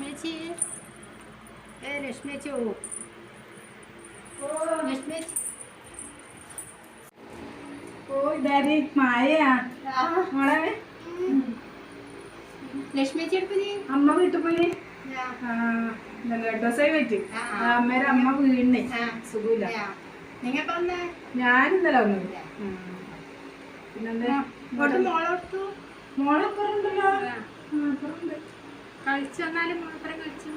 ലക്ഷ്മിയേച്ചി ലക്ഷ്മിയേച്ചി ഓ ലക്ഷ്മിയേച്ചി ഓ ഇതാരി മായയാ മോളെ ലക്ഷ്മിയേച്ചി എടുപ്പി അമ്മ വീട്ടിൽ പോയി ദിവസമായി പറ്റി അമ്മേരെ അമ്മ വീണേ സുഖമില്ല നിങ്ങപ്പോ ഞാനിന്നലെ വന്നത് പിന്നെന്താ മോളോർത്തു മോളെപ്പുറണ്ടല്ലോ കളിച്ചു വന്നാലും മാത്രം കളിച്ചു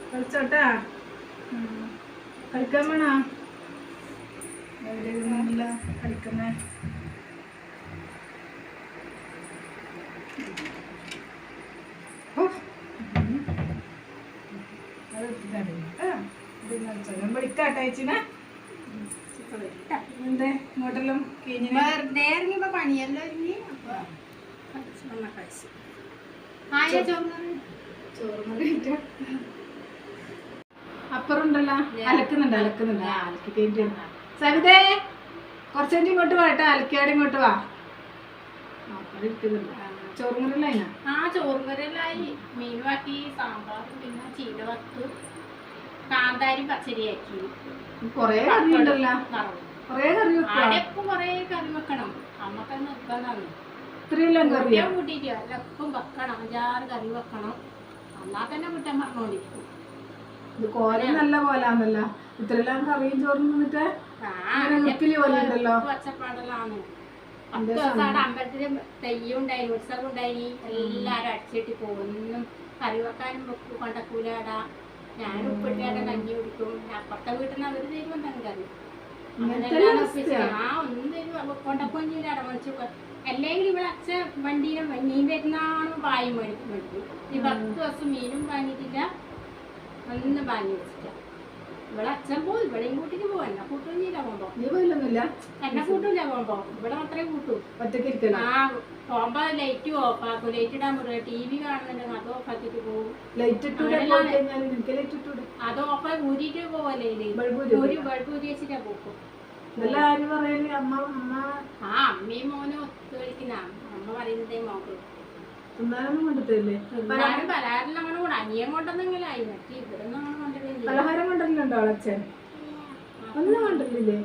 കളിച്ചോട്ടാ കളിക്കാൻ വേണോ കളിക്കുന്നേ വിളിക്കാട്ടയച്ചിനെ എന്തേ ഇങ്ങോട്ടെല്ലാം വെറുതെ ഇറങ്ങിയപ്പോ പണിയല്ലോ ഇനി അപ്പൊ കഴിച്ചു ആയ ചോറ് അപ്പുറമുണ്ടല്ലോ അലക്കുന്നുണ്ട് അലക്കി കഴിഞ്ഞു സവിതേ കുറച്ചുകൂടി ഇങ്ങോട്ട് വാട്ടാ അലക്കിയാടെ ഇങ്ങോട്ട് വാ ഇരിക്കുന്നുണ്ട് ചോറുകറിയില്ല ചോറുകറിയെല്ലായി മീനുമാക്കി സാമ്പാറും പിന്നെ ചീര വറുത്ത് കാന്താരി പച്ചരിയാക്കി കൊറേ കറിയുണ്ടല്ലോ കൊറേ കറി എപ്പം കൊറേ കറി വെക്കണം അമ്മക്ക് നിർബന്ധമാണ് ഇത്രയെല്ലാം കറിയാ കൂട്ടിട്ട് എപ്പം വെക്കണം 5-6 കറി വെക്കണം എന്നാ തന്നെ കുറ്റം പറഞ്ഞോണ്ടിരിക്കും ഇത് കോല നല്ല കോലാന്നല്ല ഇത്രയെല്ലാം കറിയും ചോറും നിന്നിട്ട് ഉണ്ടല്ലോ പച്ചപ്പാടെല്ലാണ് അമ്പലത്തില് തെയ്യുണ്ടായി ഉത്സവം ഉണ്ടായി എല്ലാരും അടിച്ചിട്ട് പോകുന്നു കറി വെക്കാനും കൊണ്ടക്കൂലാടാ ഞാൻ ഉപ്പിട്ടാടെ കഞ്ഞി കുടിക്കും അപ്പുറത്തെ വീട്ടിൽ നിന്ന് അവര് തരുമ്പോ തന്നെ കറി ഒന്നും തരും കൊണ്ടക്കൊഞ്ഞിന്റെ അടമണിച്ചു അല്ലെങ്കിൽ ഇവിടെ അച്ഛൻ വണ്ടിയിലെ മീൻ വരുന്നാണ് വായും മേടിക്കും ഈ 10 ദിവസം മീനും വാങ്ങിയിട്ടില്ല ഒന്നും വാങ്ങി വെച്ചില്ല ഇവിടെ അച്ഛൻ പോകും ഇവിടെയും കൂട്ടിട്ട് പോകും എന്നെ കൂട്ടും ചെയ്യില്ല പോകുമ്പോ നീ പോയില്ലൊന്നുമില്ല എന്നെ കൂട്ടൂല പോകുമ്പോ ഇവിടെ മാത്രമേ കൂട്ടൂ ഒറ്റയ്ക്ക് പോകുമ്പോ ലൈറ്റ് ഓഫ് ആക്കും ലൈറ്റ് ഇടാൻ പറ്റില്ല TV കാണുന്നുണ്ടെങ്കിൽ അത് ഓഫ് ആക്കിട്ട് പോകും അത് ഓഫ് ആക്കി ഊരിട്ട് പോവല്ലേ ബൾബ് ഊരി വെച്ചിട്ടാ പോക്കും അമ്മയും മോനും ഒത്തു കളിക്കുന്ന അമ്മ പറയുന്നതേ നോക്കും പലഹാരം അങ്ങനെ കൂടെ അനിയൻ കൊണ്ടെന്നെങ്കിലും ആയി മറ്റേ ഇവരൊന്നും അങ്ങനെ കൊണ്ടുവരില്ല പലഹാരം കൊണ്ടുവരലുണ്ടോ അച്ഛൻ ഒന്നും കൊണ്ടുവരില്ലേ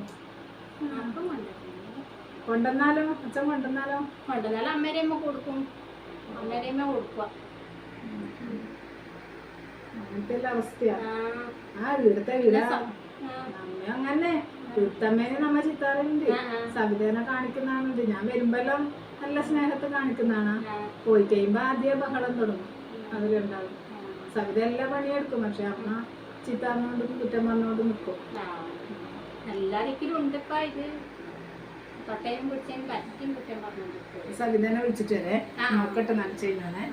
അപ്പം കൊണ്ടുവന്നാലോ അച്ഛൻ കൊണ്ടുവന്നാലോ അമ്മേരമ്മ കൊടുക്കും അമ്മേരമ്മ കൊടുക്കുക അങ്ങനത്തെ അവസ്ഥയാ ഇവിടുത്തെ വീട് നമ്മ അങ്ങനെ വീട്ടമ്മേനെ നമ്മ ചിത്താറുണ്ട് സവിതേനെ കാണിക്കുന്നതാണുണ്ട് ഞാൻ വരുമ്പോഴെല്ലാം നല്ല സ്നേഹത്തെ കാണിക്കുന്നതാണ് പോയി കഴിയുമ്പോ ആദ്യം ബഹളം തുടങ്ങും അവരുണ്ടാവും സവിത എല്ലാ പണിയെടുക്കും പക്ഷെ അമ്മ ചിത്താറിനോണ്ടും കുറ്റം പറഞ്ഞോണ്ടും നിൽക്കും എല്ലാരിക്കലും ഉണ്ടപ്പാ ഇത് തൊട്ടയും പിടിച്ചും പറ്റും കുറ്റം പറഞ്ഞു സവിതേനെ വിളിച്ചിട്ട് വരെ നോക്കട്ടെ നല്ല ചെയ്യുന്നേ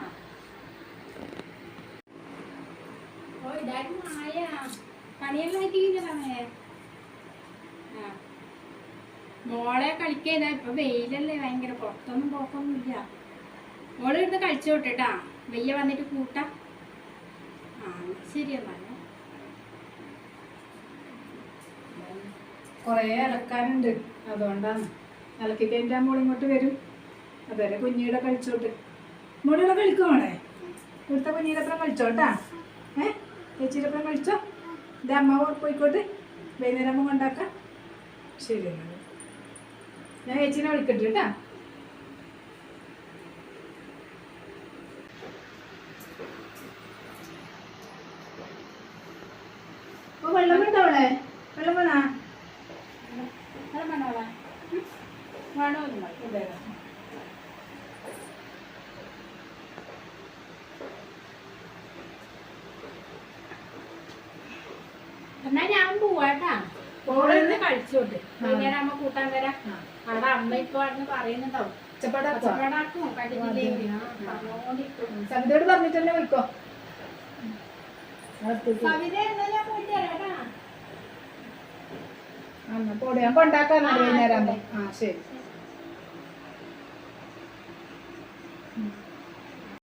മോളെ കളിക്കാ ഇപ്പൊ വെയിലല്ലേ ഭയങ്കര പുറത്തൊന്നും പോക്കൊന്നുമില്ല മോള് ഇവിടുന്ന് കളിച്ചോട്ടാ വെയ്യ വന്നിട്ട് കൂട്ടാ ശരിയെന്നാ കൊറേ അലക്കാനുണ്ട് അതുകൊണ്ടാണ് അലക്കി കഴിഞ്ഞാൽ മോൾ ഇങ്ങോട്ട് വരും അതുവരെ കുഞ്ഞിയുടെ കളിച്ചോട്ട് മോളിവിടെ കളിക്കും മോളെ ഇവിടുത്തെ കുഞ്ഞിയുടെ അപ്പുറം കളിച്ചോട്ടാ ചേച്ചിയുടെ അപ്പുറം കളിച്ചോ ഇത് അമ്മ പോയിക്കോട്ടെ വൈകുന്നേരം അമ്മ കൊണ്ടാക്കാം ശരി എന്നാൽ ഞാൻ ചേച്ചീനെ വിളിക്കട്ടെ കേട്ടാ ഓ വെള്ളം വേണ്ടോളെ വെള്ളം വേണോ എന്നാ ഞാൻ പോവാട്ടാ പോളന്ന് കളിച്ചോട്ട് വൈകുന്നേരം അമ്മ കൂട്ടാൻ വരാം അവിടെ അമ്മ ഇപ്പൊ അവിടുന്ന് പറയുന്നുണ്ടാവും സവിതയോട് പറഞ്ഞിട്ടല്ലേ വിളിക്കോ പോടെ ഞാൻ കൊണ്ടാക്കാൻ വൈകുന്നേരം ശരി